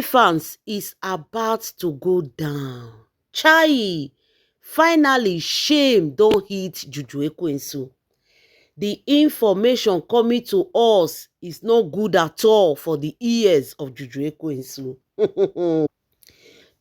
fans is about to go down. Chai! Finally, shame don't hit Juju Ekwensu. The information coming to us is not good at all for the ears of Juju Ekwensu.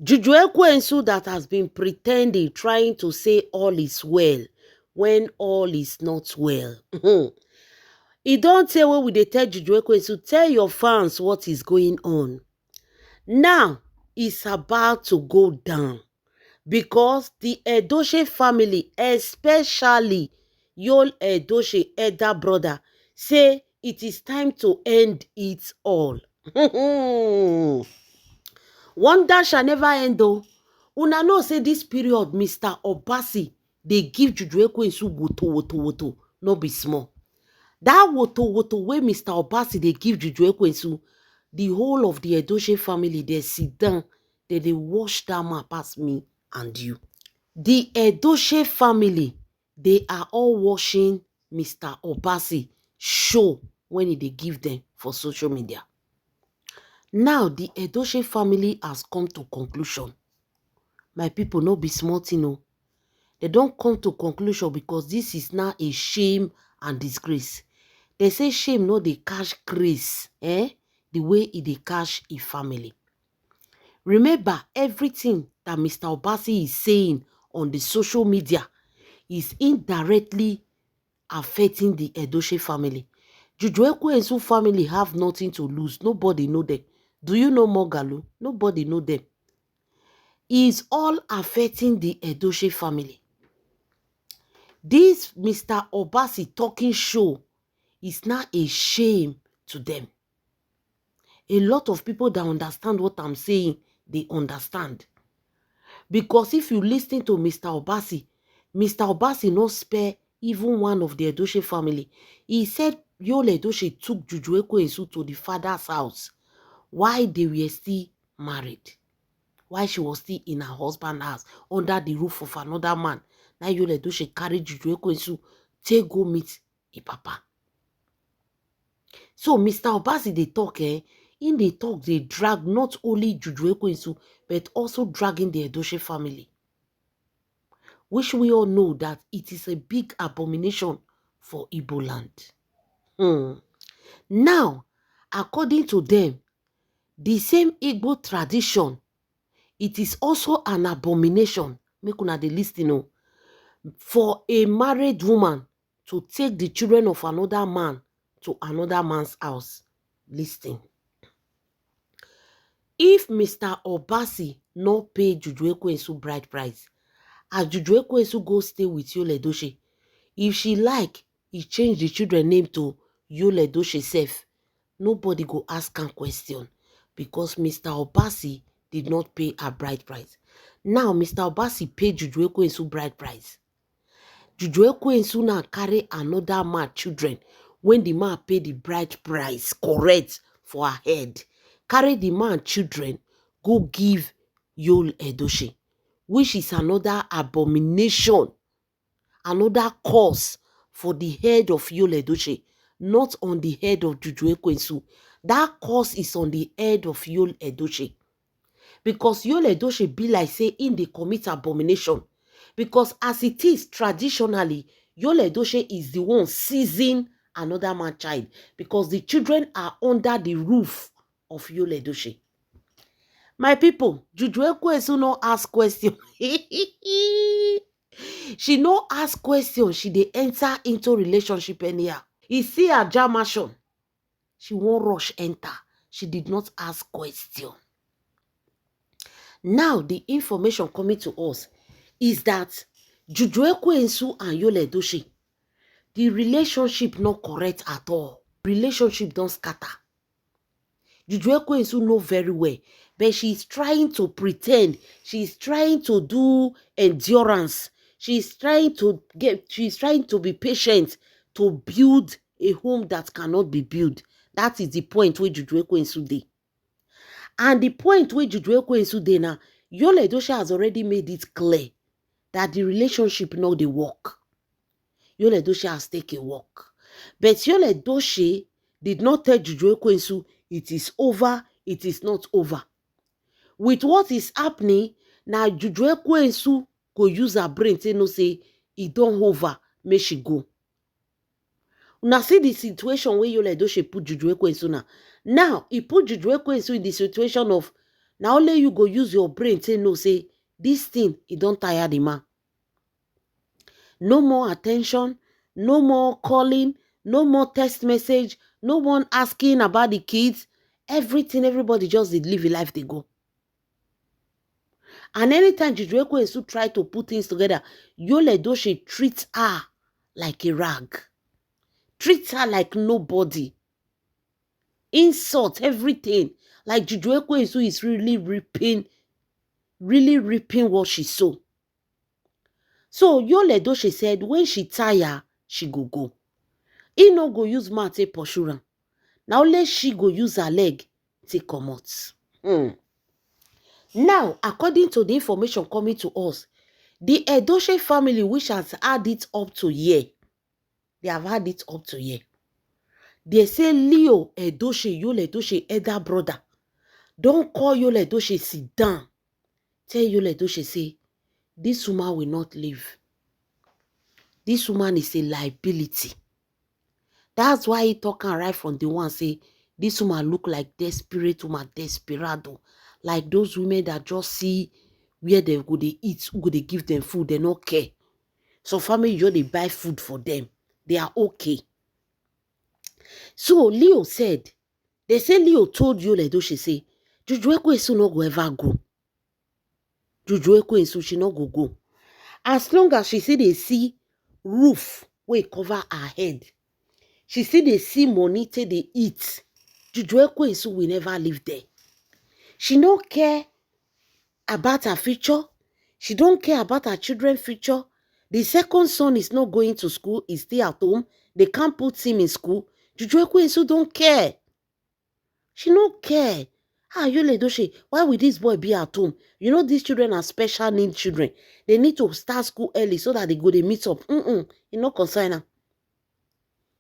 Juju Ekwensu that has been pretending, trying to say all is well when all is not well. E don't tell what we dey tell Juju Ekwensu, tell your fans what is going on. Now, it's about to go down because the Edochie family, especially Yul Edochie elder brother, say it is time to end it all. Wonder shall never end though. Una know say this period Mr. Obasi dey give Juju Ekwensu woto, no be small. That woto wey Mr. Obasi dey give Juju Ekwensu, the whole of the Edochie family dey sit down, they wash that man pass me and you. The Edochie family, they are all watching Mr. Obasi show when he dey give them for social media. Now, the Edochie family has come to conclusion. My people, no be small thing, no. They don't come to conclusion because this is now a shame and disgrace. They say shame no dey catch grace, the way it dey catch a family. Remember, everything that Mr. Obasi is saying on the social media is indirectly affecting the Edochie family. Juju Ekwensu family have nothing to lose. Nobody know them. Do you know Moghalu? Nobody know them. It's all affecting the Edochie family. This Mr. Obasi talking show is not a shame to them. A lot of people that understand what I'm saying, they understand. Because if you listen to Mr. Obasi no spare even one of the Edochie family. He said Yul Edochie took Juju Ekwensu to the father's house while they were still married. While she was still in her husband's house, under the roof of another man. Now Yul Edochie carried Juju Ekwensu, take go meet a papa. So Mr. Obasi they talk, in the talk they drag not only Juju Ekwensu, but also dragging the Edochie family. Which we all know that it is a big abomination for Igbo land. Now, according to them, the same Igbo tradition, it is also an abomination, make una dey listen, for a married woman to take the children of another man to another man's house. Listen. If Mr. Obasi no pay Juju Ekwensu bride price, as Juju Ekwensu go stay with Yul Edochie, if she like, he change the children name to Yul Edochie self. Nobody go ask her question because Mr. Obasi did not pay her bride price. Now, Mr. Obasi paid Juju Ekwensu bride price. Juju Ekwensu now carry another man children when the man pay the bride price correct for her head. Carry the man children, go give Yul Edochie, which is another abomination, another curse for the head of Yul Edochie, not on the head of Juju Ekwensu. That curse is on the head of Yul Edochie. Because Yul Edochie be like say in the commit abomination. Because as it is traditionally, Yul Edochie is the one seizing another man's child. Because the children are under the roof of Yul Edochie. My people, Juju Ekwensu no ask question. She no ask question. She dey enter into relationship anyhow. You see her jamation. She won't rush enter. She did not ask question. Now, the information coming to us is that Juju Ekwensu and Yul Edochie, the relationship not correct at all. Relationship don't scatter. Juju Ekwensu know very well, but she's trying to pretend. She's trying to do endurance. She's trying to be patient to build a home that cannot be built. That is the point where Juju Ekwensu dey. And the point where Juju Ekwensu dey now, Yul Edochie has already made it clear that the relationship no dey work. Yul Edochie has taken a walk. But Yul Edochie did not tell Juju Ekwensu it is over, it is not over. with what is happening, now Juju Ekwensu go use her brain to know say e don over, make she go. Now see the situation where Yul Edochie put Juju Ekwensu now. Now he put Juju Ekwensu in the situation of now only you go use your brain to know say this thing it don't tire the man. No more attention, no more calling, no more text message, no one asking about the kids. Everything, everybody just did live a life they go. And anytime Juju Ekwensu try to put things together, Yul Edochie treats her like a rag. Treats her like nobody. Insult everything. Like Juju Ekwensu is really reaping what she sow. So Yul Edochie said when she tire, she go. He no go use mouth take pursue am. Now only she go use her leg take comot. Now, according to the information coming to us, the Edochie family, which has had it up to year, they have had it up to year. They say Leo Edochie, Yul Edochie, elder brother, don't call Yul Edochie sit down. Tell Yul Edochie say, this woman will not live. This woman is a liability. That's why he talking right from the one say, this woman look like desperate woman, desperado. Like those women that just see where they go they eat, who go they give them food, they don't care. So family, you they buy food for them. They are okay. So Leo said, they say Leo told Yul Edochie say, Juju Ekwensu no go ever go. Juju Ekwensu she no go. As long as she see they see roof where cover her head, she see they see money till they eat, Juju Ekwensu will never live there. She don't care about her future. She don't care about her children's future. The second son is not going to school. He's still at home. They can't put him in school. Juju Ekwensu don't care. She don't care. Yul Edochie, why will this boy be at home? You know these children are special needs children. They need to start school early so that they go they meet up. You no concern her.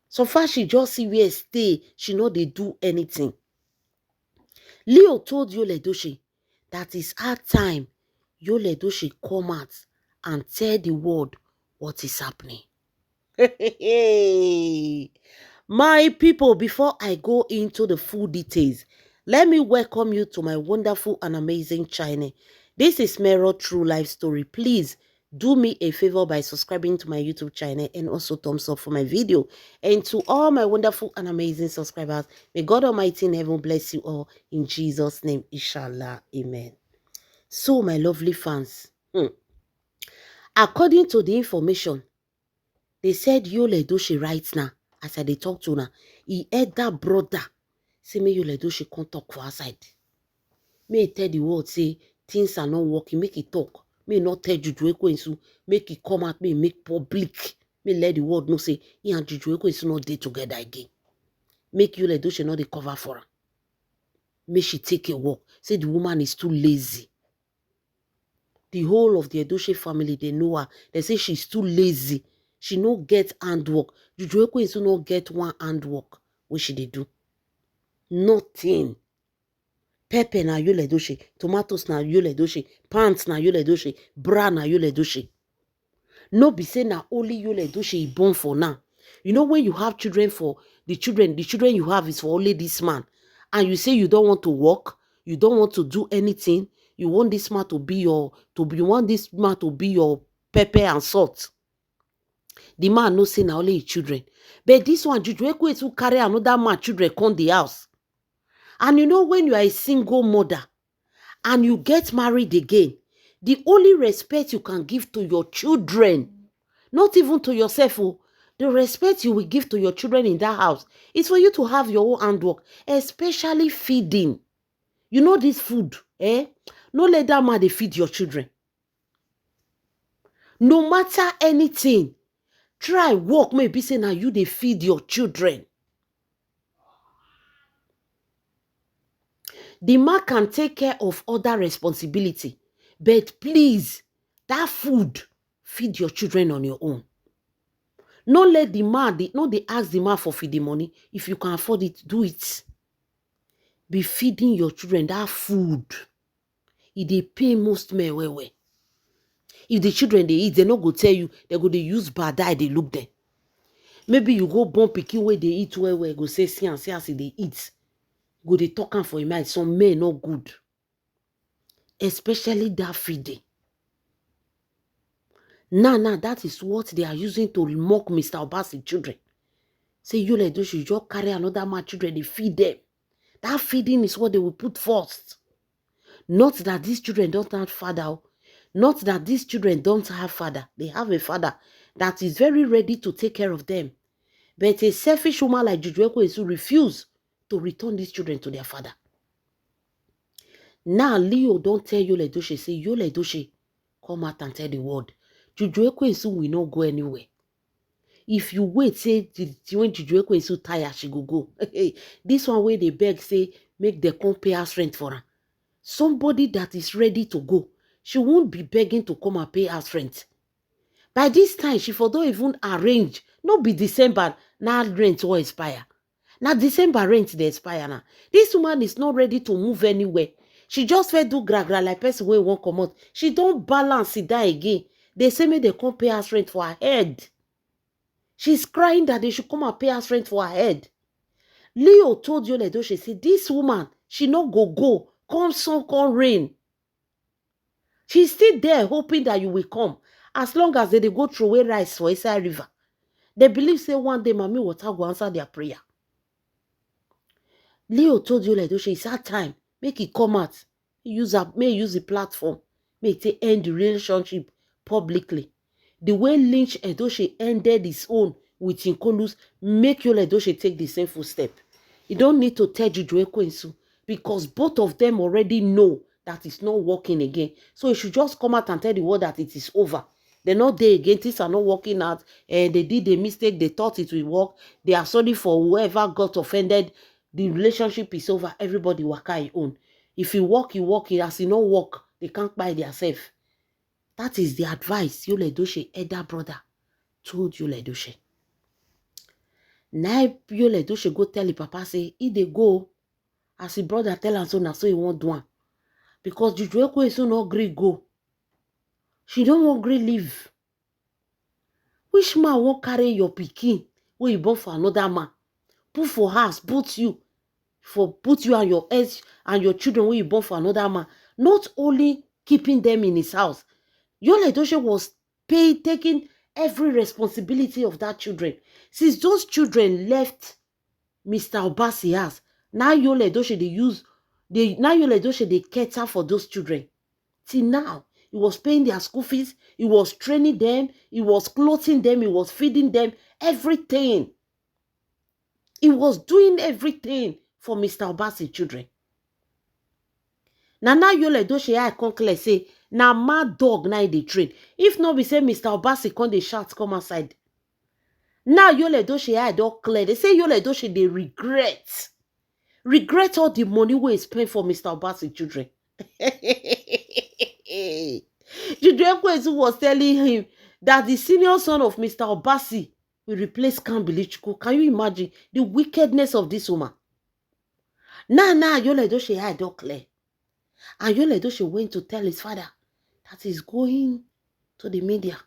So far she just see where stay. She know they do anything. Leo told Yul Edochie that it's our time Yul Edochie come out and tell the world what is happening. My people, before I go into the full details, let me welcome you to my wonderful and amazing channel. This is Mero True Life Story. Please do me a favor by subscribing to my YouTube channel and also thumbs up for my video. And to all my wonderful and amazing subscribers, may God Almighty in heaven bless you all in Jesus' name. Inshallah. Amen. So, my lovely fans, according to the information, they said Yul Edochie right now, as I dey talk to now, he elder brother say make Yul Edochie come talk for outside. May he tell the world say things are not working, make he talk. May not tell Juju Ekwensu, make he come out, may make public. May let the world know say he and Juju Ekwensu not dey together again. Make Yul Edochie not dey cover for her. May she take a walk. Say the woman is too lazy. The whole of the Edochie family, they know her. They say she's too lazy. She no get handwork. Juju Ekwensu no get one handwork. What should they do? Nothing. Pepper na Yul Edochie. Tomatoes na Yul Edochie. Pants na Yul Edochie. Bra na Yul Edochie. No be say na only Yul Edochie born for now. You know when you have children for the children you have is for only this man. And you say you don't want to work. You don't want to do anything. You want this man to be your pepper and salt. The man no say na only his children. But this one, Juju Ekwensu carry another man children come the house. And you know when you are a single mother and you get married again, the only respect you can give to your children, not even to yourself, the respect you will give to your children in that house is for you to have your own handwork, especially feeding. You know this food, no let that man they feed your children. No matter anything, try work, maybe say now you they feed your children. The man can take care of other responsibility, but please, that food, feed your children on your own. No let the man, no they ask the man for feeding money. If you can afford it, do it. Be feeding your children that food. If they pay most men well. If the children they eat, they no go tell you, they go they use bad eye, they look them. Maybe you go born pikin where they eat well, go say, see and see as they eat. Go they talk am for your mind. Some men not good. Especially that feeding. Now, that is what they are using to mock Mr. Obasi children. Say, you like those should just carry another man children, they feed them. That feeding is what they will put first. Not that these children don't have father. Not that these children don't have father. They have a father that is very ready to take care of them. But a selfish woman like Juju Ekwensu refuse to return these children to their father. Now, Leo don't tell Yul Edochie, say, Yul Edochie, come out and tell the world. Juju Ekwensu will not go anywhere. If you wait, say, when Juju Ekwensu tire, she go. This one way they beg, say, make the come pay us rent for her. Somebody that is ready to go, she won't be begging to come and pay us rent. By this time, she for don't even arrange. No be December, now rent will expire. Now December rent they expire now. This woman is not ready to move anywhere. She just will do gra like person wey won't come out. She don't balance it down again. They say me they come pay us rent for her head. She's crying that they should come and pay us rent for her head. Leo told Yul Edochie, say, this woman, she not go. Come sun, come rain. She's still there hoping that you will come. As long as they go through away rice for inside river. They believe, say, one day, Mami Water will answer their prayer. Leo told Yul Edochie, it's that time. Make it come out. May use the platform. Make it end the relationship publicly. The way Lynch Edochie ended his own with Nkolus, make Yul Edochie take the same full step. You don't need to tell Juju Ekwensu because both of them already know that it's not working again. So you should just come out and tell the world that it is over. They're not there again. Things are not working out. And they did a mistake. They thought it will work. They are sorry for whoever got offended. The relationship is over. Everybody waka his own. If you work, you work. As you not work, they can't buy themselves. That is the advice Yul Edochie, elder brother, told Yul Edochie. Now Yul Edochie go tell the papa, say, he dey go. As his brother tell him so, now so he won't do it. Because Juju Ekwensu no gree go. She don't want gree leave. Which man won't carry your pikin when you born for another man? Put for house, put you and your ex and your children when you born for another man. Not only keeping them in his house. Yul Edochie was taking every responsibility of that children. Since those children left Mr. Obasi house, now Yul Edochie Yul Edochie they cater for those children. Till now, he was paying their school fees, he was training them, he was clothing them, he was feeding them, everything. He was doing everything for Mr. Obasi children. Now Yul Edochie I come clear say, na mad dog now they train. If not be say Mr. Obasi come they shout come outside. Now Yul Edochie I don't clear. They say Yul Edochie they regret all the money we spent for Mr. Obasi children. Juju Ekwensu was telling him that the senior son of Mr. Obasi will replace Kambili Chukwu. Can you imagine the wickedness of this woman? Now Yul Edochie I don't clear. And Yul Edochie went to tell his father that he's going to the media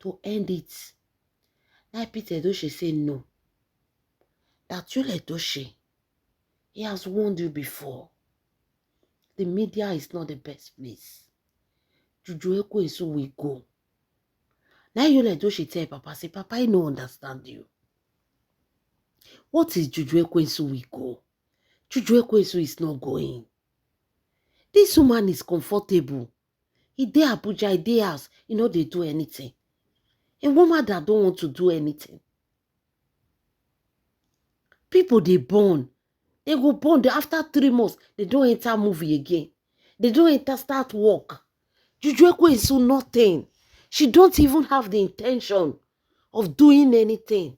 to end it. Now Peter Edochie said no. That Yul Edochie, he has warned you before. The media is not the best place. Juju Ekwensu will go. Now Yul Edochie tell Papa, say, Papa, I don't understand you. What is Juju Ekwensu will go? Juju Ekwensu is not going. This woman is comfortable. He dey Abuja, he dey house. You know they do anything. A woman that don't want to do anything. People they born. They go born. After 3 months, they don't enter movie again. They don't enter start work. Juju Ekwensu nothing. She don't even have the intention of doing anything.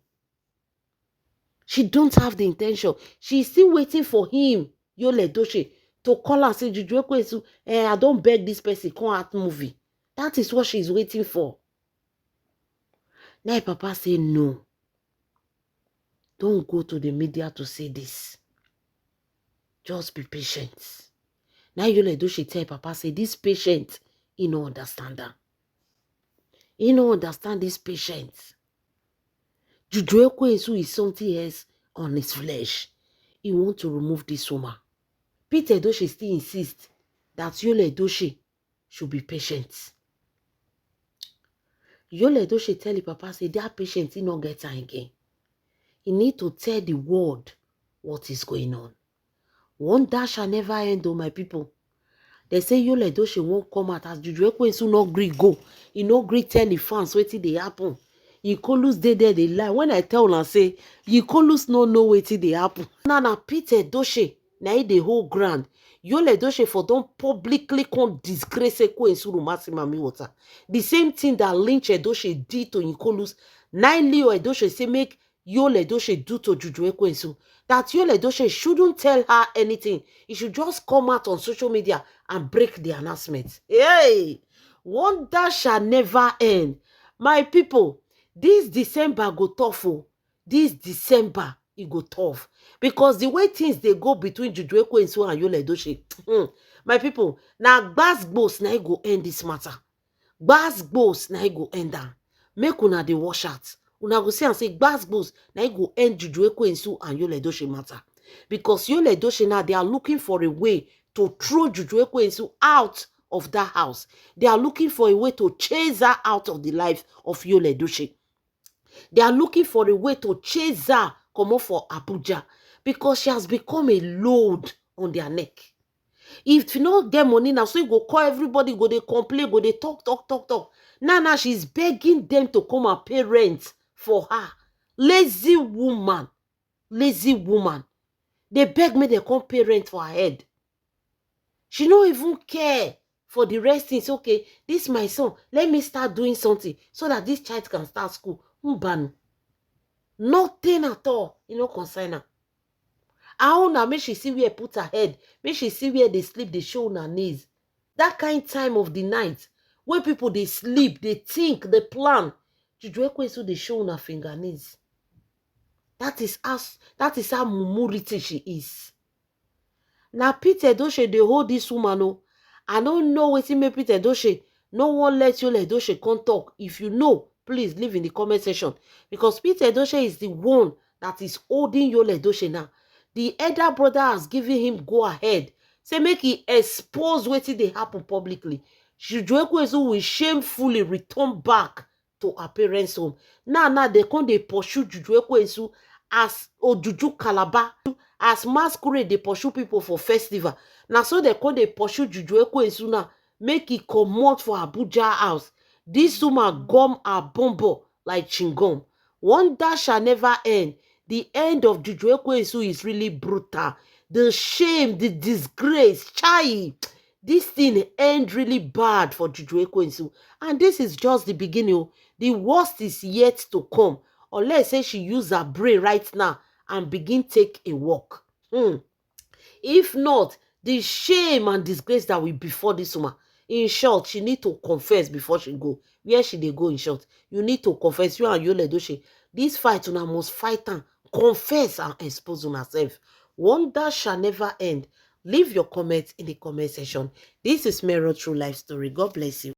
She don't have the intention. She's still waiting for him, Yul Edochie, to call and say, Juju Ekwensu, I don't beg this person, come out movie. That is what she's waiting for. Now Papa say, no. Don't go to the media to say this. Just be patient. Now Yul Edochie tell Papa say this patient, he no understand her. He no understand this patient. Juju Ekwensu is something else on his flesh. He want to remove this woman. Peter Edochie still insists that Yul Edochie should be patient. Yul Edochie tell the Papa say that patient he not get time again. He need to tell the world what is going on. Wonder shall never end, oh my people. They say Yul Edochie won't come out as Juju Ekwensu no gree go. He no gree tell the fans wetin dey happen. Yikolus dey there dey lie. When I tell una say Yikolus no know wetin dey happen. Now Peter Edochie na he dey hold ground. Yul Edochie for don publicly come disgrace Ekwensu Rumasi Mami Water. The same thing that Lynch Edochie did to Yikolus. Now Leo Edochie say make Yul Edochie do to Juju Ekwensu. That Yul Edochie shouldn't tell her anything. He should just come out on social media and break the announcement. Hey! Wonder shall never end. My people, this December go tough. Oh. This December, it go tough. Because the way things they go between Juju Ekwensu and Yul Edochie, my people, now gbas na go end this matter. Gbas na go end that. Make una dey wash out. Una go see and say gbas na go end Juju Ekwensu and Yul Edochie matter. Because Yul Edochie now, they are looking for a way to throw Juju Ekwensu out of that house. They are looking for a way to chase her out of the life of Yul Edochie. They are looking for a way to chase her come up for Abuja because she has become a load on their neck. If you don't get money now, so you go call everybody, go they complain, go they talk. Now she's begging them to come and pay rent for her. Lazy woman. They beg me they come pay rent for her head. She don't even care for the rest things. Okay, this is my son. Let me start doing something so that this child can start school. Mbanu. Nothing at all. You know, concern her. How now make she see where put her head. Make she see where they sleep, they show on her knees. That kind time of the night, when people they sleep, they think, they plan. Juju Ekwensu they show on her fingernails. That is how mumurity she is. Now Peter Edochie they hold this woman. Oh. I don't know what make Peter Edochie. No one let Yul Edochie come talk. If you know, please leave in the comment section. Because Peter Edochie is the one that is holding Yul Edochie now. The elder brother has given him go ahead. Say make he expose what they happen publicly. Juju Ekwensu will shamefully return back to her parents' home. Now they come they pursue Juju Ekwensu as Ojuju Calabar. As masquerade, they pursue people for festival. Now so they come they pursue Juju Ekwensu now. Make it come out for Abuja house. This woman gum a bumbo like chingom. Wonder shall never end. The end of Juju Ekwensu is really brutal. The shame, the disgrace, chai. This thing end really bad for Juju Ekwensu. And this is just the beginning. The worst is yet to come. Unless say she use her brain right now and begin take a walk. If not, the shame and disgrace that will befall this woman. In short, she need to confess before she go. Where should they go in short? You need to confess. You and Yul Edochie. This fight, una must fight and confess and expose yourself. Wonder shall never end. Leave your comments in the comment section. This is Mero True Life Story. God bless you.